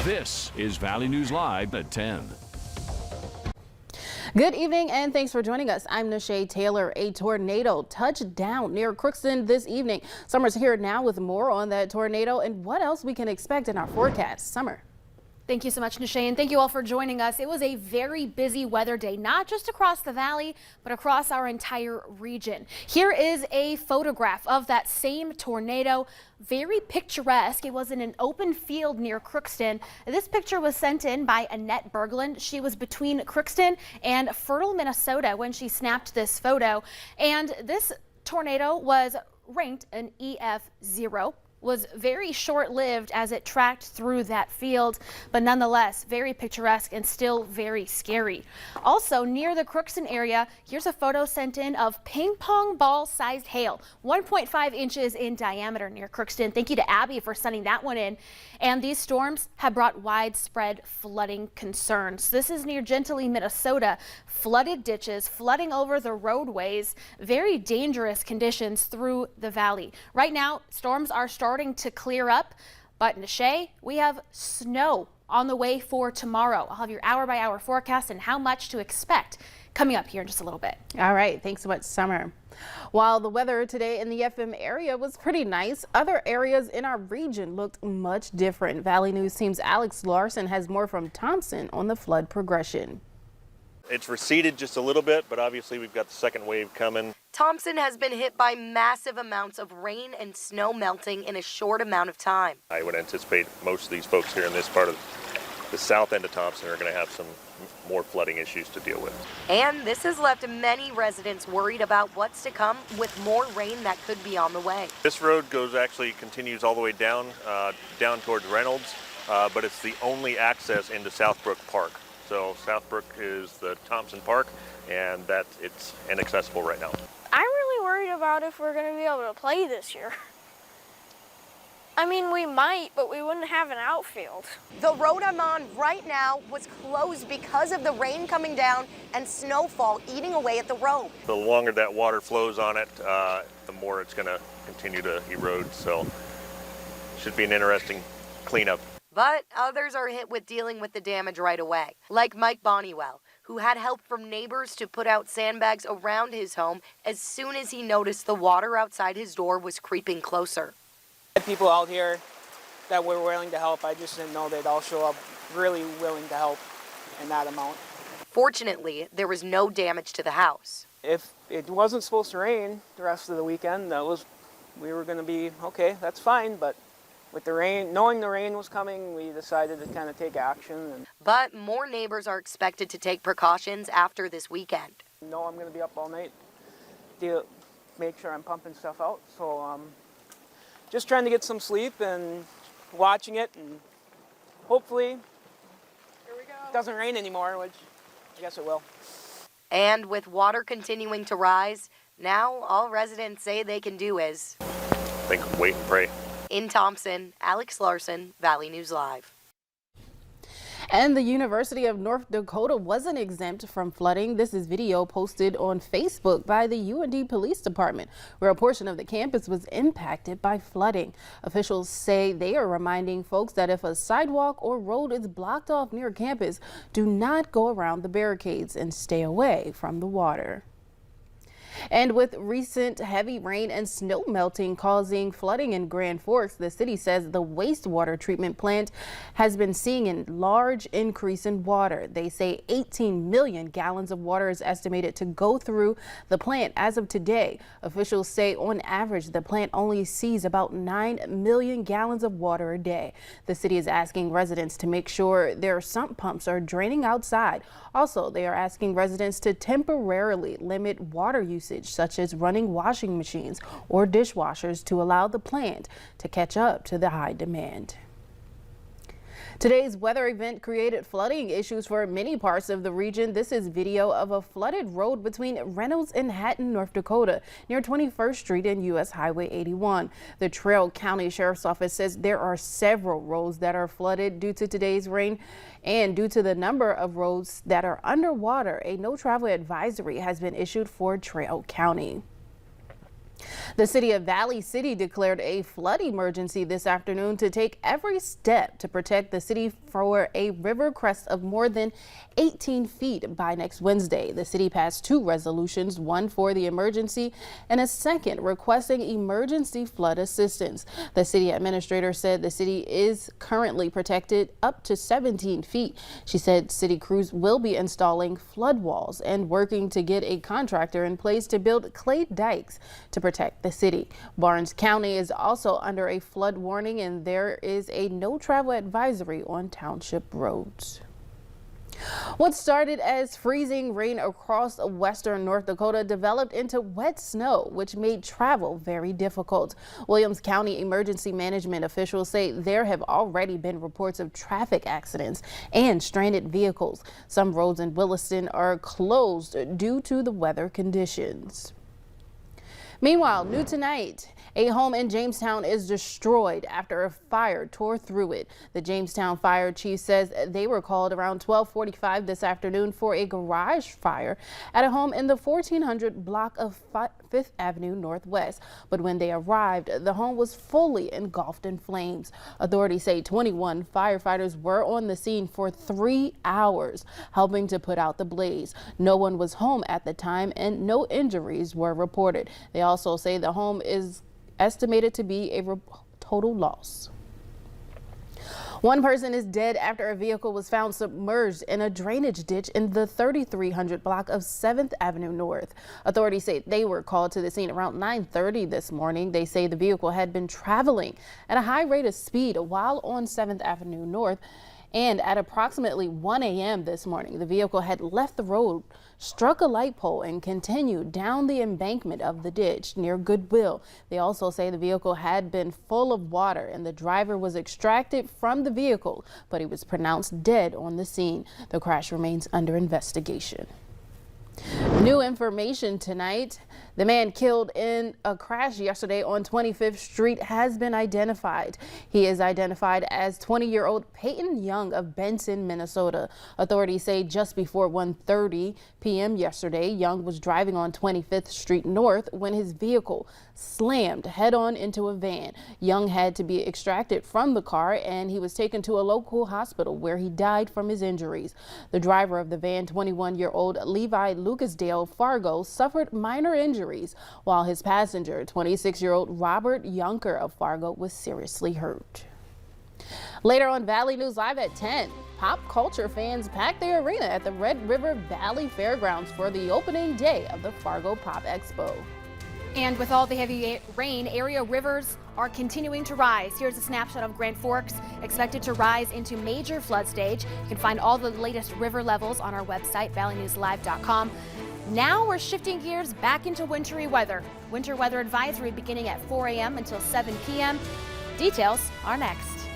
This is Valley News Live at 10. Good evening and thanks for joining us. I'm Nashay Taylor. A tornado touched down near Crookston this evening. Summer's here now with more on that tornado and what else we can expect in our forecast. Summer. Thank you so much, Nashay, and thank you all for joining us. It was a very busy weather day, not just across the valley, but across our entire region. Here is a photograph of that same tornado. Very picturesque. It was in an open field near Crookston. This picture was sent in by Annette Berglund. She was between Crookston and Fertile, Minnesota when she snapped this photo. And this tornado was ranked an EF0. Was very short-lived as it tracked through that field, but nonetheless very picturesque and still very scary. Also near the Crookston area, here's a photo sent in of ping pong ball sized hail, 1.5 inches in diameter near Crookston. Thank you to Abby for sending that one in. And these storms have brought widespread flooding concerns. This is near Gentilly, Minnesota. Flooded ditches, flooding over the roadways, very dangerous conditions through the valley. Right now, storms are starting to clear up, but Nashay, we have snow on the way for tomorrow. I'll have your hour-by-hour forecast and how much to expect coming up here in just a little bit. All right, thanks so much, Summer. While the weather today in the FM area was pretty nice, other areas in our region looked much different. Valley News Team's Alex Larson has more from Thompson on the flood progression. It's receded just a little bit, but obviously we've got the second wave coming. Thompson has been hit by massive amounts of rain and snow melting in a short amount of time. I would anticipate most of these folks here in this part of the south end of Thompson are going to have some more flooding issues to deal with. And this has left many residents worried about what's to come with more rain that could be on the way. This road continues all the way down towards Reynolds, but it's the only access into Southbrook Park. So Southbrook is the Thompson Park, and it's inaccessible right now. I'm really worried about if we're going to be able to play this year. I mean, we might, but we wouldn't have an outfield. The road I'm on right now was closed because of the rain coming down and snowfall eating away at the road. The longer that water flows on it, the more it's going to continue to erode. So it should be an interesting cleanup. But others are hit with dealing with the damage right away, like Mike Bonnywell, who had help from neighbors to put out sandbags around his home as soon as he noticed the water outside his door was creeping closer. People out here that were willing to help. I just didn't know they'd all show up really willing to help in that amount. Fortunately, there was no damage to the house. If it wasn't supposed to rain the rest of the weekend, we were going to be okay, that's fine, but with the rain, knowing the rain was coming, we decided to kind of take action. But more neighbors are expected to take precautions after this weekend. No, I'm going to be up all night to make sure I'm pumping stuff out. So just trying to get some sleep and watching it, and hopefully it doesn't rain anymore, which I guess it will. And with water continuing to rise, now all residents say they can do is wait and pray. In Thompson, Alex Larson, Valley News Live. And the University of North Dakota wasn't exempt from flooding. This is video posted on Facebook by the UND Police Department, where a portion of the campus was impacted by flooding. Officials say they are reminding folks that if a sidewalk or road is blocked off near campus, do not go around the barricades and stay away from the water. And with recent heavy rain and snow melting causing flooding in Grand Forks, the city says the wastewater treatment plant has been seeing a large increase in water. They say 18 million gallons of water is estimated to go through the plant as of today. Officials say on average, the plant only sees about 9 million gallons of water a day. The city is asking residents to make sure their sump pumps are draining outside. Also, they are asking residents to temporarily limit water usage, such as running washing machines or dishwashers, to allow the plant to catch up to the high demand. Today's weather event created flooding issues for many parts of the region. This is video of a flooded road between Reynolds and Hatton, North Dakota, near 21st Street and U.S. Highway 81. The Trail County Sheriff's Office says there are several roads that are flooded due to today's rain, and due to the number of roads that are underwater, a no travel advisory has been issued for Trail County. The city of Valley City declared a flood emergency this afternoon to take every step to protect the city for a river crest of more than 18 feet by next Wednesday. The city passed 2 resolutions, one for the emergency and a second requesting emergency flood assistance. The city administrator said the city is currently protected up to 17 feet. She said city crews will be installing flood walls and working to get a contractor in place to build clay dikes to protect the city. Barnes County is also under a flood warning, and there is a no travel advisory on township roads. What started as freezing rain across western North Dakota developed into wet snow, which made travel very difficult. Williams County emergency management officials say there have already been reports of traffic accidents and stranded vehicles. Some roads in Williston are closed due to the weather conditions. Meanwhile, new tonight, a home in Jamestown is destroyed after a fire tore through it. The Jamestown fire chief says they were called around 12:45 this afternoon for a garage fire at a home in the 1400 block of 5th Avenue Northwest. But when they arrived, the home was fully engulfed in flames. Authorities say 21 firefighters were on the scene for 3 hours, helping to put out the blaze. No one was home at the time and no injuries were reported. They also say the home is estimated to be a total loss. One person is dead after a vehicle was found submerged in a drainage ditch in the 3300 block of 7th Avenue North. Authorities say they were called to the scene around 9:30 this morning. They say the vehicle had been traveling at a high rate of speed while on 7th Avenue North. And at approximately 1 a.m. this morning, the vehicle had left the road, struck a light pole, and continued down the embankment of the ditch near Goodwill. They also say the vehicle had been full of water and the driver was extracted from the vehicle, but he was pronounced dead on the scene. The crash remains under investigation. New information tonight. The man killed in a crash yesterday on 25th Street has been identified. He is identified as 20-year-old Peyton Young of Benson, Minnesota. Authorities say just before 1:30 p.m. yesterday, Young was driving on 25th Street North when his vehicle slammed head-on into a van. Young had to be extracted from the car and he was taken to a local hospital where he died from his injuries. The driver of the van, 21-year-old Levi Lucasdale Fargo, suffered minor injuries, while his passenger, 26-year-old Robert Yunker of Fargo, was seriously hurt. Later on Valley News Live at 10, pop culture fans packed the arena at the Red River Valley Fairgrounds for the opening day of the Fargo Pop Expo. And with all the heavy rain, area rivers are continuing to rise. Here's a snapshot of Grand Forks, expected to rise into major flood stage. You can find all the latest river levels on our website, valleynewslive.com. Now we're shifting gears back into wintry weather. Winter weather advisory beginning at 4 a.m. until 7 p.m. Details are next.